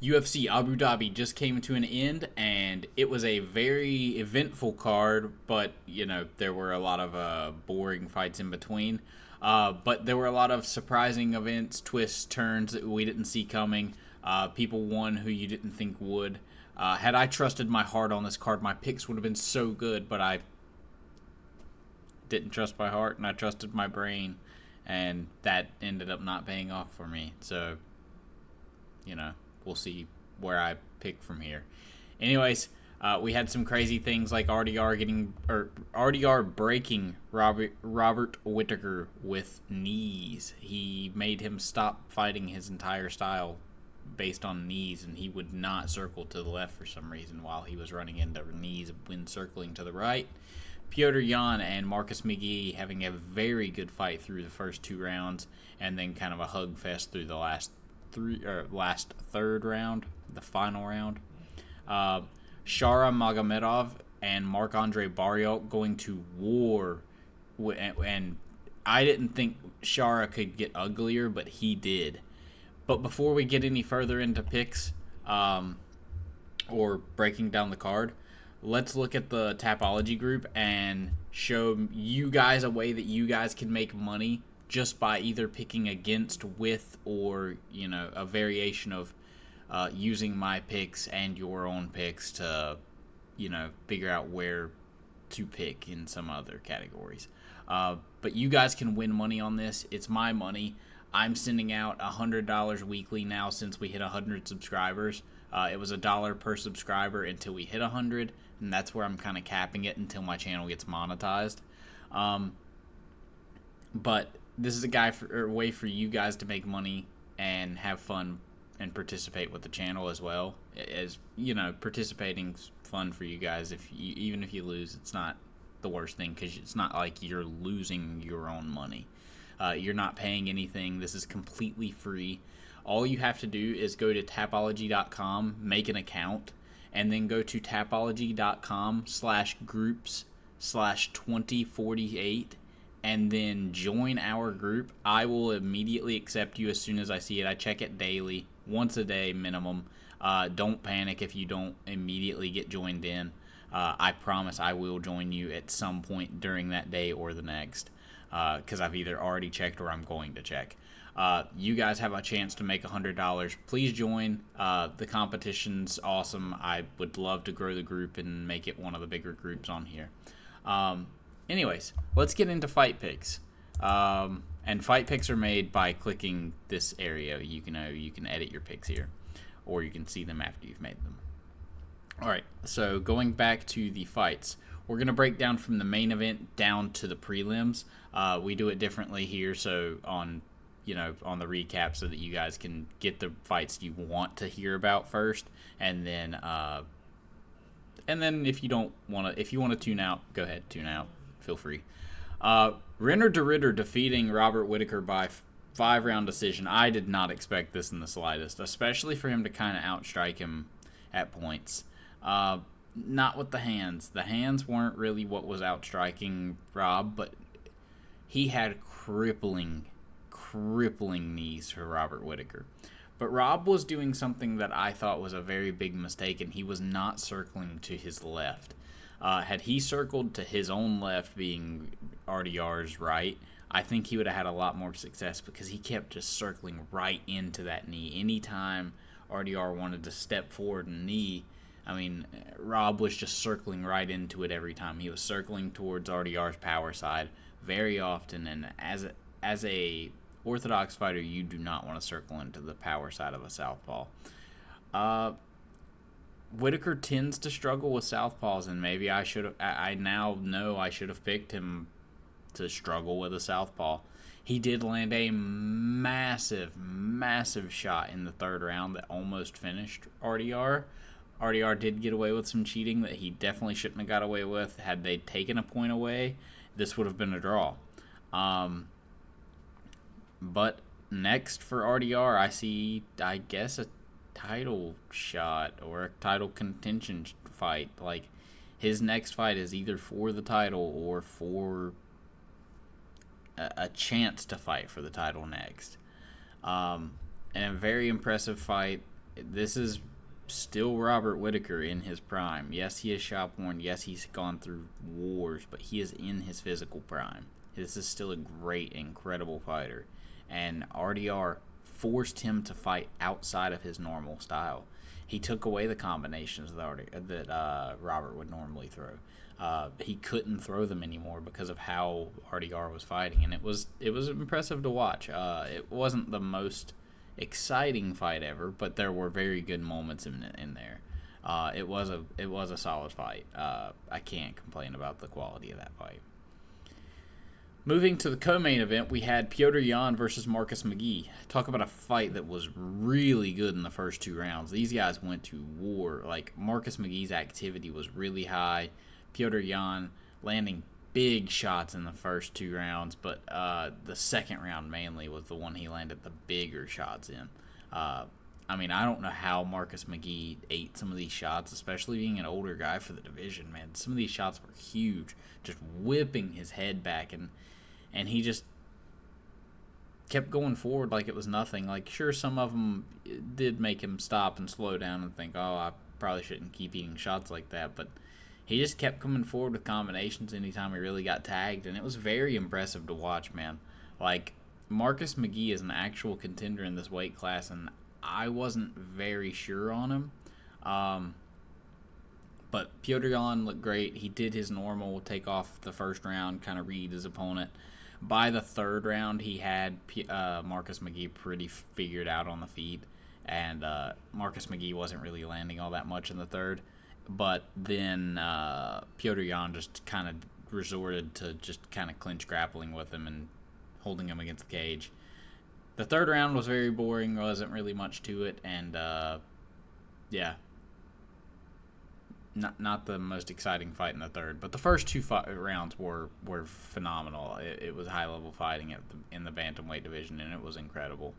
UFC Abu Dhabi just came to an end, and it was a very eventful card, but, there were a lot of boring fights in between. But there were a lot of surprising events, twists, turns that we didn't see coming. People won who you didn't think would. Had I trusted my heart on this card, my picks would have been so good, but I didn't trust my heart, and I trusted my brain, and that ended up not paying off for me. So, we'll see where I pick from here. Anyways, we had some crazy things like RDR breaking Robert Whittaker with knees. He made him stop fighting his entire style based on knees, and he would not circle to the left for some reason while he was running into knees when circling to the right. Piotr Jan and Marcus McGee having a very good fight through the first 2 rounds, and then kind of a hug fest through the last third round, the final round. Shara Magomedov and Marc-André Barriault going to war, and I didn't think Shara could get uglier, but he did. But before we get any further into picks or breaking down the card, let's look at the Tapology group and show you guys a way that you guys can make money just by either picking against, with, or, a variation of using my picks and your own picks to, figure out where to pick in some other categories. But you guys can win money on this. It's my money. I'm sending out $100 weekly now since we hit 100 subscribers. It was $1 per subscriber until we hit 100, and that's where I'm kind of capping it until my channel gets monetized. But this is a way for you guys to make money and have fun and participate with the channel as well. As participating's fun for you guys. Even if you lose, it's not the worst thing, because it's not like you're losing your own money. You're not paying anything. This is completely free. All you have to do is go to Tapology.com, make an account, and then go to Tapology.com/groups/2048, and then join our group. I will immediately accept you as soon as I see it. I check it daily, once a day minimum. Don't panic if you don't immediately get joined in. I promise I will join you at some point during that day or the next, because I've either already checked or I'm going to check. You guys have a chance to make $100. Please join. The competition's awesome. I would love to grow the group and make it one of the bigger groups on here. Anyways, let's get into fight picks. And fight picks are made by clicking this area. You can edit your picks here, or you can see them after you've made them. All right, so going back to the fights, we're going to break down from the main event down to the prelims. We do it differently here, so on the recap, so that you guys can get the fights you want to hear about first, and then if you want to tune out, go ahead, tune out. Feel free. Renner de Ritter defeating Robert Whittaker by 5-round decision. I did not expect this in the slightest, especially for him to kind of outstrike him at points. Not with the hands. The hands weren't really what was outstriking Rob, but he had crippling knees for Robert Whittaker. But Rob was doing something that I thought was a very big mistake, and he was not circling to his left. Had he circled to his own left, being RDR's right, I think he would have had a lot more success, because he kept just circling right into that knee. Anytime RDR wanted to step forward and knee, Rob was just circling right into it every time. He was circling towards RDR's power side very often, and as a orthodox fighter, you do not want to circle into the power side of a southpaw. Whittaker tends to struggle with southpaws, and maybe I now know I should have picked him to struggle with a southpaw. He did land a massive shot in the 3rd round that almost finished RDR. RDR did get away with some cheating that he definitely shouldn't have got away with. Had they taken a point away, this would have been a draw. But next for RDR, I see, I guess, a title shot or a title contention fight. Like, his next fight is either for the title or for a chance to fight for the title next. And a very impressive fight. this is still Robert Whittaker in his prime. Yes, he is shop worn. Yes, he's gone through wars, but he is in his physical prime. This is still a great, incredible fighter. And RDR forced him to fight outside of his normal style. He took away the combinations that Robert would normally throw. He couldn't throw them anymore because of how RDR was fighting, and it was impressive to watch. It wasn't the most exciting fight ever, but there were very good moments in there. It was a solid fight. I can't complain about the quality of that fight. Moving to the co-main event, we had Petr Yan versus Marcus McGee. Talk about a fight that was really good in the first 2 rounds. These guys went to war. Like, Marcus McGee's activity was really high. Petr Yan landing big shots in the first 2 rounds, but the second round mainly was the one he landed the bigger shots in. I mean, I don't know how Marcus McGee ate some of these shots, especially being an older guy for the division, man. Some of these shots were huge, just whipping his head back, and he just kept going forward like it was nothing. Like, sure, some of them did make him stop and slow down and think, oh, I probably shouldn't keep eating shots like that, but he just kept coming forward with combinations anytime he really got tagged, and it was very impressive to watch, man. Like, Marcus McGee is an actual contender in this weight class, and I wasn't very sure on him. But Petr Yan looked great. He did his normal take off the first round, kind of read his opponent. By the third round, he had Marcus McGee pretty figured out on the feet, and Marcus McGee wasn't really landing all that much in the third. But then Petr Yan just kind of resorted to just kind of clinch grappling with him and holding him against the cage. The third round was very boring. There wasn't really much to it, and yeah, not the most exciting fight in the third. But the first 2 rounds were phenomenal. It was high level fighting in the bantamweight division, and it was incredible.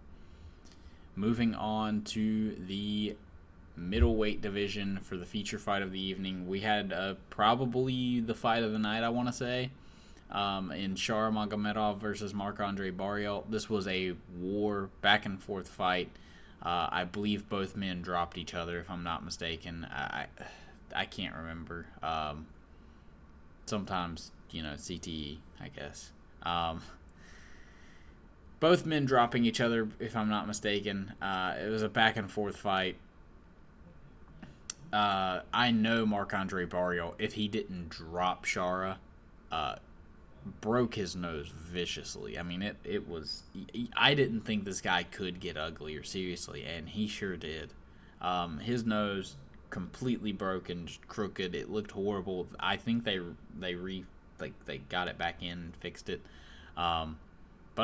Moving on to the middleweight division for the feature fight of the evening, we had probably the fight of the night, I want to say, in Shara Magomedov versus Marc-André Barriault. This was a war, back and forth fight. I believe both men dropped each other, if I'm not mistaken. I can't remember. Sometimes, CTE, I guess. Both men dropping each other, if I'm not mistaken. It was a back and forth fight. I know Marc-André Barriault, if he didn't drop Shara, broke his nose viciously. I mean, it was... I didn't think this guy could get uglier, seriously, and he sure did. His nose completely broken, just crooked. It looked horrible. I think they got it back in and fixed it. But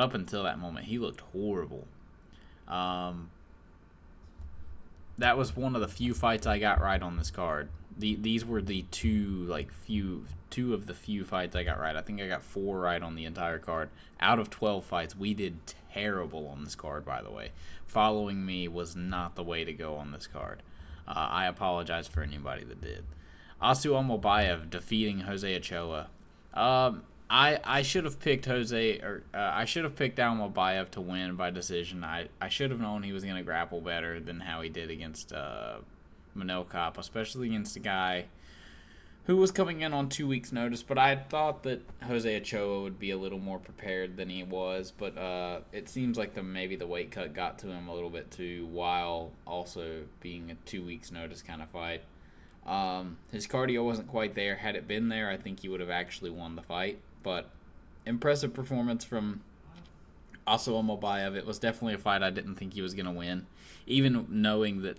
up until that moment, he looked horrible. That was one of the few fights I got right on this card. These were the two of the few fights I got right. I think I got 4 right on the entire card. Out of 12 fights, we did terrible on this card, by the way. Following me was not the way to go on this card. I apologize for anybody that did. Asu Almobayev defeating Jose Ochoa. I should have picked I should have picked Almobayev to win by decision. I should have known he was going to grapple better than how he did against Manel Kape, especially against a guy who was coming in on 2 weeks' notice. But I thought that Jose Ochoa would be a little more prepared than he was. But it seems like maybe the weight cut got to him a little bit too, while also being a 2 weeks' notice kind of fight. His cardio wasn't quite there. Had it been there, I think he would have actually won the fight. But impressive performance from Asu Almobayev. It was definitely a fight I didn't think he was going to win. Even knowing that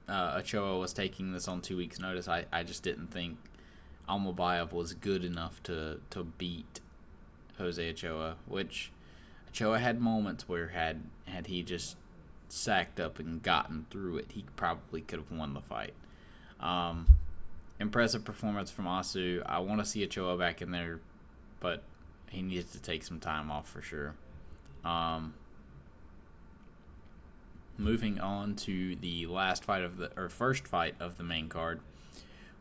Ochoa was taking this on 2 weeks' notice, I just didn't think Almobayev was good enough to beat Jose Ochoa, which Ochoa had moments where had he just sacked up and gotten through it, he probably could have won the fight. Impressive performance from Asu. I want to see Ochoa back in there, but he needs to take some time off for sure. Moving on to the first fight of the main card,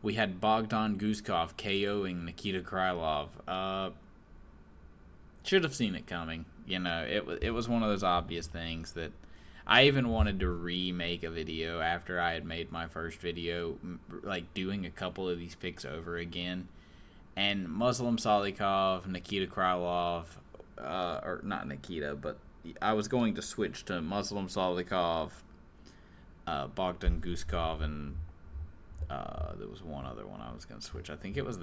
we had Bogdan Guskov KOing Nikita Krylov. Should have seen it coming. It was one of those obvious things that I even wanted to remake a video after I had made my first video, like doing a couple of these picks over again. And Muslim Salikov, Nikita Krylov, or not Nikita, but I was going to switch to Muslim Salikov, Bogdan Guskov, and there was one other one I was going to switch. I think it was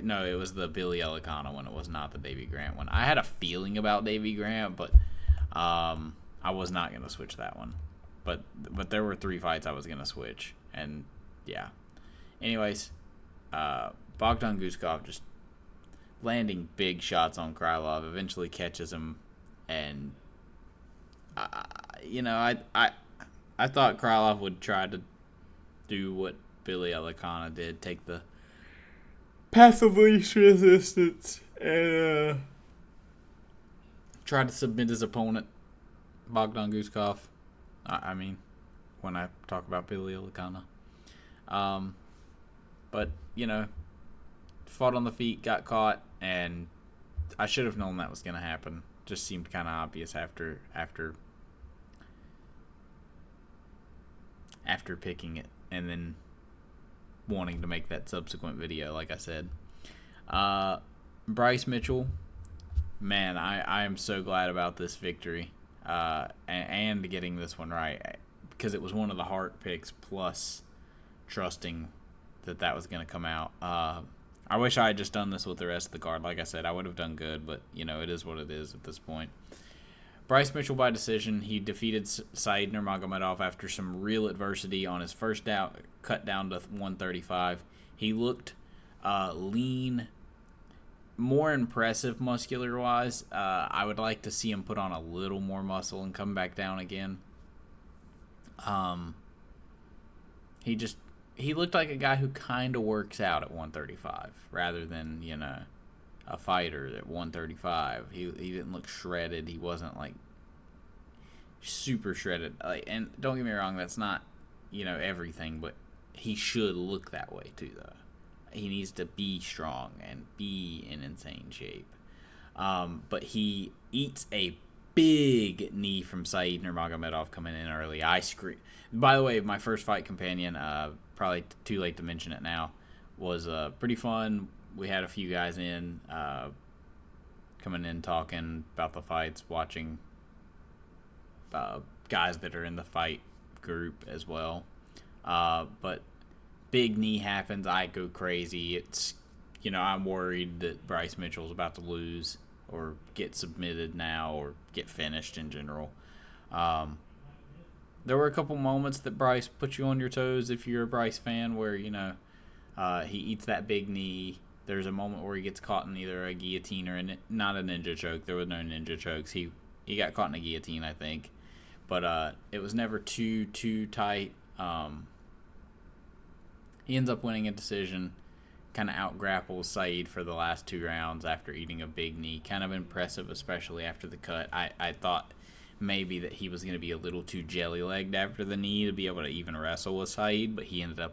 no, it was the Billy Elicana one. It was not the Davy Grant one. I had a feeling about Davy Grant, but I was not going to switch that one. But there were 3 fights I was going to switch, and yeah. Anyways, Bogdan Guskov just landing big shots on Krylov, eventually catches him, and I thought Krylov would try to do what Billy Elicana did, take the passive least resistance and try to submit his opponent, Bogdan Guskov. I mean, when I talk about Billy Elicana. But, fought on the feet, got caught, and I should have known that was going to happen. Just seemed kind of obvious after picking it and then wanting to make that subsequent video, like I said. Bryce Mitchell, man, I am so glad about this victory and getting this one right, because it was one of the heart picks, plus trusting that was going to come out. I wish I had just done this with the rest of the card. Like I said, I would have done good, but, it is what it is at this point. Bryce Mitchell by decision. He defeated Said Nurmagomedov after some real adversity on his first cut down to 135. He looked lean, more impressive muscular-wise. I would like to see him put on a little more muscle and come back down again. He looked like a guy who kind of works out at 135 rather than, a fighter at 135. He didn't look shredded. He wasn't, like, super shredded. And don't get me wrong, that's not, everything, but he should look that way too, though. He needs to be strong and be in insane shape. But he eats a big knee from Said Nurmagomedov coming in early. I screamed. By the way, my first fight companion, probably too late to mention it now, was pretty fun. We had a few guys in, coming in talking about the fights, watching guys that are in the fight group as well. But big knee happens, I go crazy. It's, I'm worried that Bryce Mitchell's about to lose or get submitted now or get finished in general. There were a couple moments that Bryce put you on your toes if you're a Bryce fan where, he eats that big knee. There's a moment where he gets caught in either a guillotine or not a ninja choke. There were no ninja chokes. He got caught in a guillotine, I think. But it was never too tight. He ends up winning a decision. Kind of out-grapples Said for the last 2 rounds after eating a big knee. Kind of impressive, especially after the cut. I thought maybe that he was going to be a little too jelly-legged after the knee to be able to even wrestle with Said, but he ended up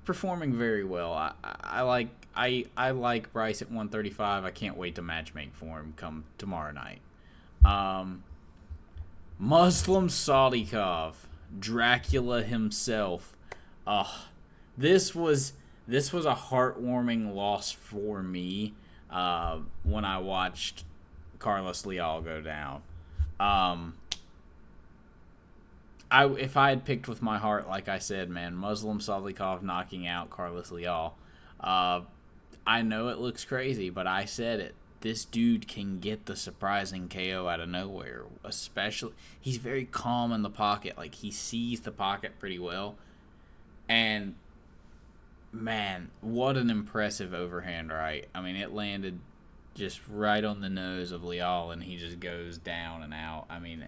performing very well. I like Bryce at 135. I can't wait to matchmake for him come tomorrow night. Muslim Salikov, Dracula himself. This was a heartwarming loss for me when I watched Carlos Leal go down. If I had picked with my heart, like I said, man, Muslim Salikov knocking out Carlos Leal. I know it looks crazy, but I said it. This dude can get the surprising KO out of nowhere. Especially, he's very calm in the pocket. Like, he sees the pocket pretty well. And, man, what an impressive overhand right. I mean, it landed just right on the nose of Leal, and he just goes down and out. I mean,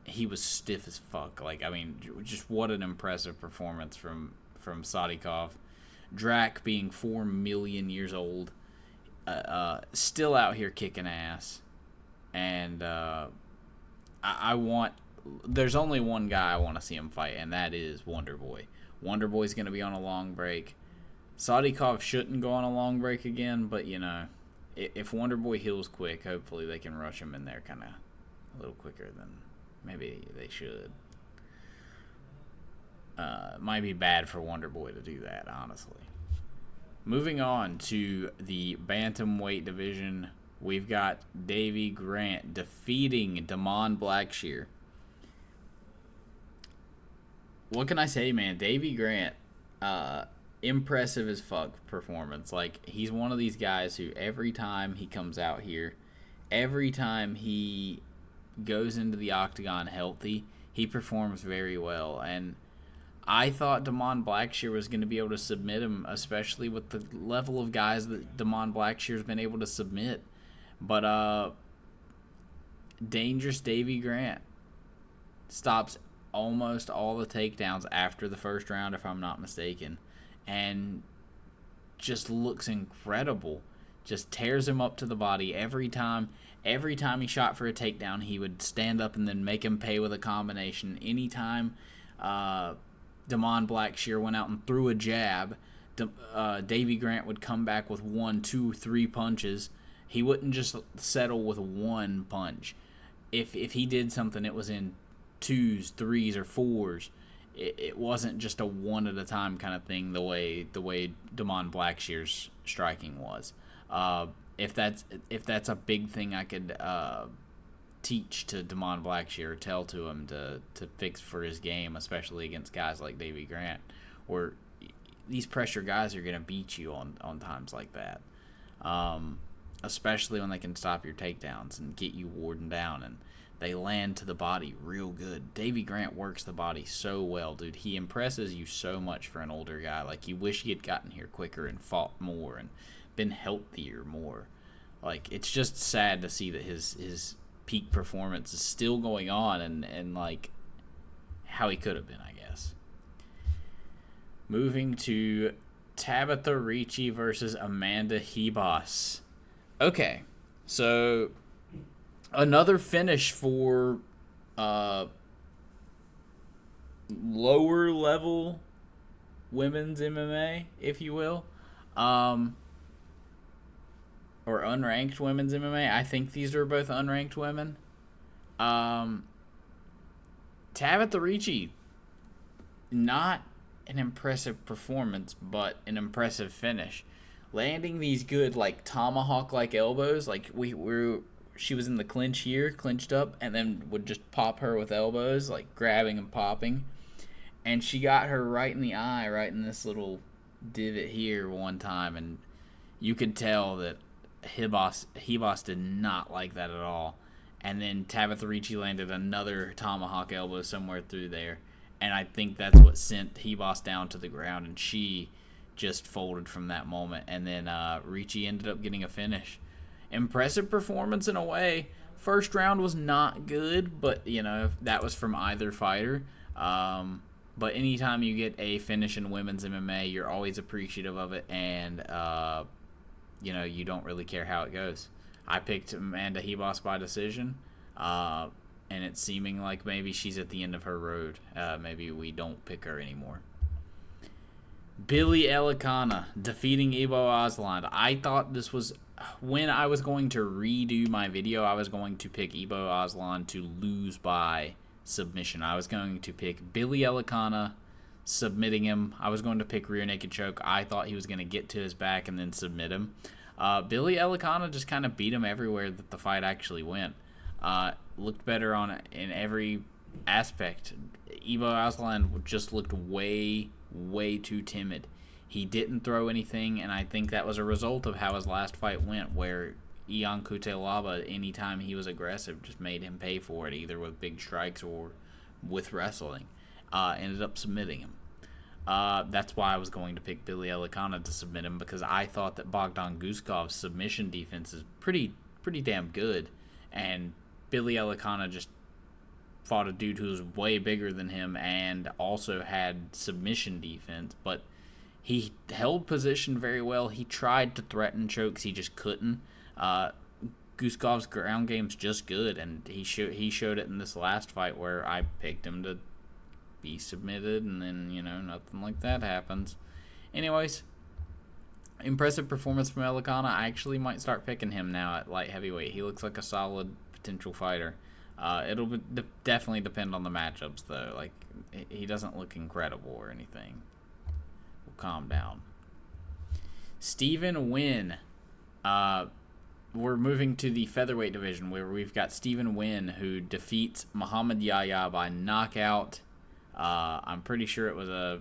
he was stiff as fuck. Like, I mean, just what an impressive performance from Salikov. Drac being 4 million years old, still out here kicking ass. And there's only one guy I want to see him fight, and that is Wonderboy. Wonderboy's going to be on a long break. Salikov shouldn't go on a long break again, but, if Wonderboy heals quick, hopefully they can rush him in there kind of a little quicker Maybe they should. Might be bad for Wonder Boy to do that, honestly. Moving on to the bantamweight division, we've got Davy Grant defeating Damon Blackshear. What can I say, man? Davy Grant, impressive as fuck performance. Like, he's one of these guys who every time he comes out here, every time he goes into the octagon healthy, he performs very well. And I thought Damon Blackshear was going to be able to submit him, especially with the level of guys that Damon Blackshear's been able to submit. But Dangerous Davy Grant stops almost all the takedowns after the first round, if I'm not mistaken, and just looks incredible. Just tears him up to the body every time. Every time he shot for a takedown, he would stand up and then make him pay with a combination. Anytime Damon Blackshear went out and threw a jab, Davy Grant would come back with 1, 2, 3 punches. He wouldn't just settle with one punch. If he did something, it was in 2s, 3s, or 4s. It wasn't just a one at a time kind of thing. The way Damon Blackshear's striking was. If that's a big thing I could teach to Damon Blackshear, or tell to him to fix for his game, especially against guys like Davy Grant, where these pressure guys are gonna beat you on times like that. Especially when they can stop your takedowns and get you worn down, and they land to the body real good. Davy Grant works the body so well, dude. He impresses you so much for an older guy. Like, you wish he had gotten here quicker and fought more and been healthier more. Like, it's just sad to see that his peak performance is still going on, and like how he could have been, I guess. Moving to Tabitha Ricci versus Amanda Hebos. Okay, so another finish for lower level women's MMA, if you will, or unranked women's MMA. I think these are both unranked women. Tabitha Ricci, not an impressive performance, but an impressive finish. Landing these good, like, tomahawk-like elbows, like she was in the clinch here, clinched up, and then would just pop her with elbows, like grabbing and popping. And she got her right in the eye, right in this little divot here one time, and you could tell that Hebos did not like that at all. And then Tabitha Ricci landed another tomahawk elbow somewhere through there, and I think that's what sent Hebos down to the ground, and she just folded from that moment. And then Ricci ended up getting a finish. Impressive performance in a way. First round was not good, but that was from either fighter. But anytime you get a finish in women's MMA, you're always appreciative of it, and you don't really care how it goes. I picked Amanda Hebos by decision, and it's seeming like maybe she's at the end of her road. Maybe we don't pick her anymore. Billy Elikana defeating Ibo Aslan. I thought this was, when I was going to redo my video, I was going to pick Ibo Aslan to lose by submission. I was going to pick Billy Elikana submitting him. I was going to pick rear naked choke. I thought he was going to get to his back and then submit him. Billy Elikana just kind of beat him everywhere that the fight actually went. Looked better in every aspect. Ibo Aslan just looked way too timid. He didn't throw anything, and I think that was a result of how his last fight went, where Ion Cutelaba, anytime he was aggressive, just made him pay for it, either with big strikes or with wrestling. Ended up submitting him. That's why I was going to pick Billy Elikana to submit him, because I thought that Bogdan Guskov's submission defense is pretty damn good, and Billy Elikana just fought a dude who was way bigger than him and also had submission defense, but he held position very well. He tried to threaten chokes, he just couldn't. Guskov's ground game's just good, and he showed it in this last fight where I picked him to be submitted, and then nothing like that happens. Anyways, impressive performance from Elikana. I actually might start picking him now at light heavyweight. He looks like a solid potential fighter. Definitely depend on the matchups, though. Like, he doesn't look incredible or anything. We'll calm down. Stephen Nguyen. We're moving to the featherweight division, where we've got Stephen Nguyen, who defeats Muhammad Yahya by knockout. I'm pretty sure it was a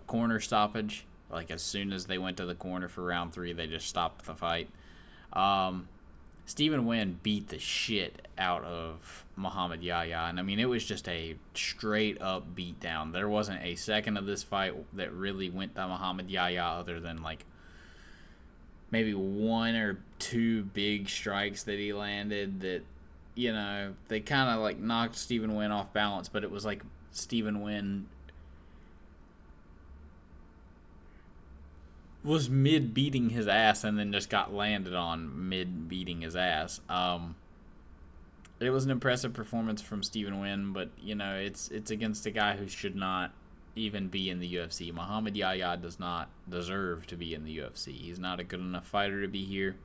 corner stoppage. Like, as soon as they went to the corner for round 3, they just stopped the fight. Stephen Nguyen beat the shit out of Muhammad Yahya, and I mean, it was just a straight up beatdown. There wasn't a second of this fight that really went to Muhammad Yahya, other than like maybe 1 or 2 big strikes that he landed that, you know, they kind of like knocked Stephen Nguyen off balance, but it was like Stephen Nguyen was mid beating his ass and then just got landed on mid beating his ass. It was an impressive performance from Stephen Nguyen, but you know, it's against a guy who should not even be in the UFC. Muhammad Yahya does not deserve to be in the UFC. He's not a good enough fighter to be here.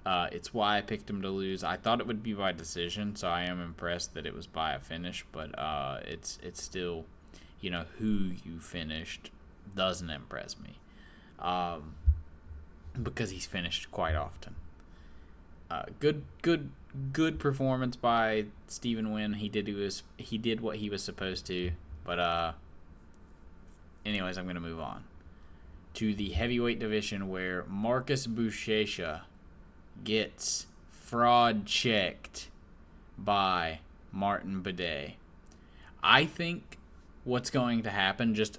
It's why I picked him to lose. I thought it would be by decision, so I am impressed that it was by a finish, but it's still, you know, who you finished doesn't impress me. Because he's finished quite often. Good performance by Stephen Nguyen. He did what he was supposed to. But anyways, I'm gonna move on to the heavyweight division, where Marcus Buchecha gets fraud checked by Martin Buday. I think what's going to happen, just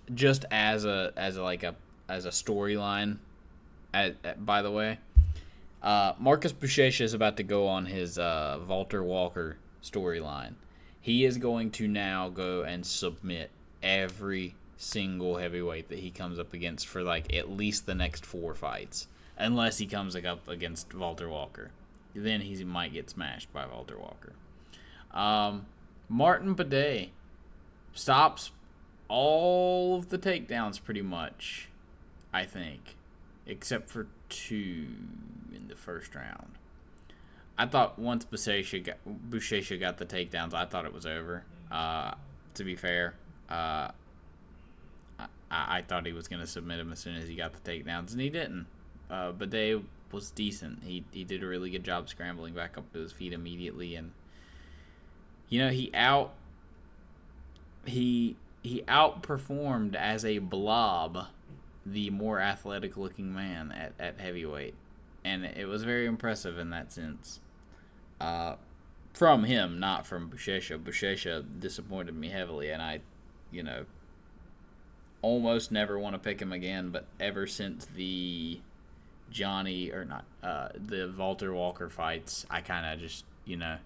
as a storyline, by the way, Marcus Buchecha is about to go on his Walter Walker storyline. He is going to now go and submit every single heavyweight that he comes up against for like at least the next 4 fights, unless he comes up against Walter Walker. Then he might get smashed by Walter Walker. Martin Buday stops all of the takedowns pretty much, I think, except for 2 in the first round. I thought once Buchecha got the takedowns, I thought it was over. To be fair, I thought he was going to submit him as soon as he got the takedowns, and he didn't. Buday was decent. He did a really good job scrambling back up to his feet immediately, and you know, he outperformed as a blob the more athletic looking man at heavyweight, and it was very impressive in that sense. From him, not from Buchecha. Buchecha disappointed me heavily, and I, you know, almost never want to pick him again, but ever since the the Walter Walker fights, I kind of just, you know,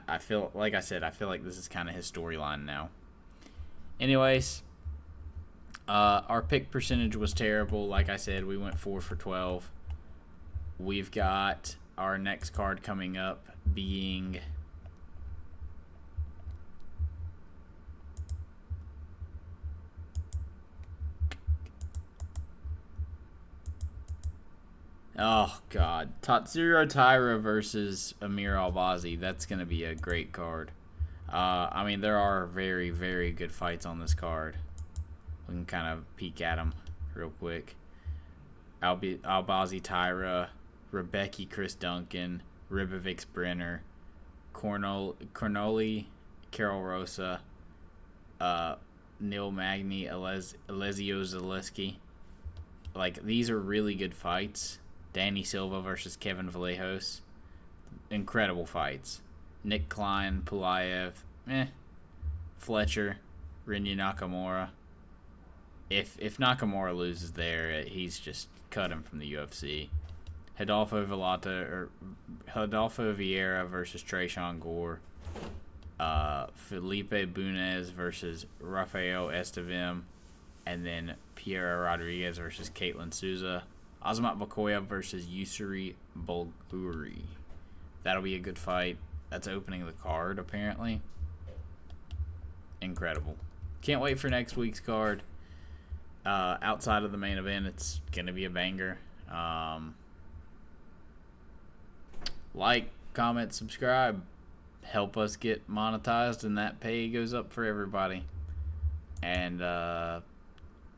I feel like this is kind of his storyline now. Anyways, our pick percentage was terrible. Like I said, we went 4 for 12. We've got our next card coming up being Tatsuro Taira versus Amir Albazi. That's going to be a great card. I mean, there are very, very good fights on this card. We can kind of peek at them real quick. Albazi Taira, Rebecca Chris Duncan, Ribovix Brenner, Cornoli Carol Rosa, Neil Magny, Alessio Zaleski. Like, these are really good fights. Danny Silva versus Kevin Vallejos. Incredible fights. Nick Klein, Pulaev, Fletcher, Rinya Nakamura. If Nakamura loses there, he's just cut him from the UFC. Rodolfo Vieira versus Tresean Gore. Felipe Bunez versus Rafael Estevim. And then Piera Rodriguez versus Caitlin Souza. Azamat Bakoya versus Yusuri Bulguri. That'll be a good fight. That's opening the card, apparently. Incredible. Can't wait for next week's card. Outside of the main event, it's going to be a banger. Like, comment, subscribe. Help us get monetized, and that pay goes up for everybody. And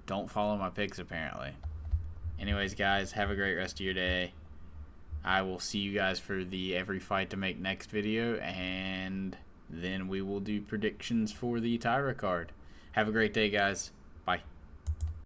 don't follow my picks, apparently. Anyways, guys, have a great rest of your day. I will see you guys for the every fight to make next video, and then we will do predictions for the Tyra card. Have a great day, guys.